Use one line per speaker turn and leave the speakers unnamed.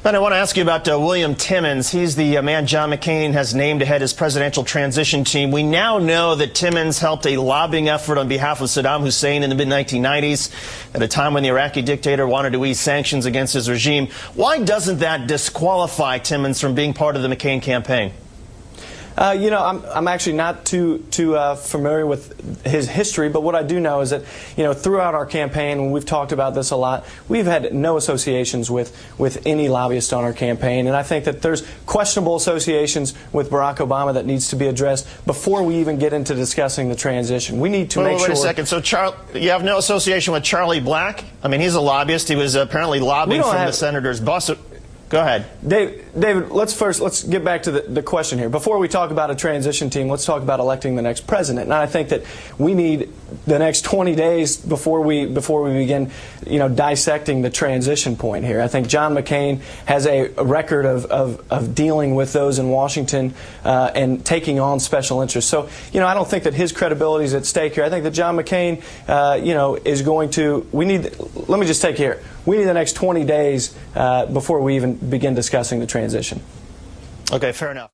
But I want to ask you about William Timmons. He's the man John McCain has named to head his presidential transition team. We now know that Timmons helped a lobbying effort on behalf of Saddam Hussein in the mid-1990s at a time when the Iraqi dictator wanted to ease sanctions against his regime. Why doesn't that disqualify Timmons from being part of the McCain campaign?
You know, I'm actually not too familiar with his history, but what I do know is that, you know, throughout our campaign, when we've talked about this a lot, we've had no associations with any lobbyist on our campaign, and I think that there's questionable associations with Barack Obama that needs to be addressed before we even get into discussing the transition. We need to make sure.
Wait a second. So you have no association with Charlie Black? I mean, he's a lobbyist. He was apparently lobbying from the senator's bus. Go ahead.
David, let's get back to the question here. Before we talk about a transition team, let's talk about electing the next president. And I think that we need the next 20 days before we begin, you know, dissecting the transition point here. I think John McCain has a record of dealing with those in Washington and taking on special interests. So, you know, I don't think that his credibility is at stake here. I think that John McCain, you know, is going to. Let me just take here. We need the next 20 days before we even begin discussing the transition.
Okay, fair enough.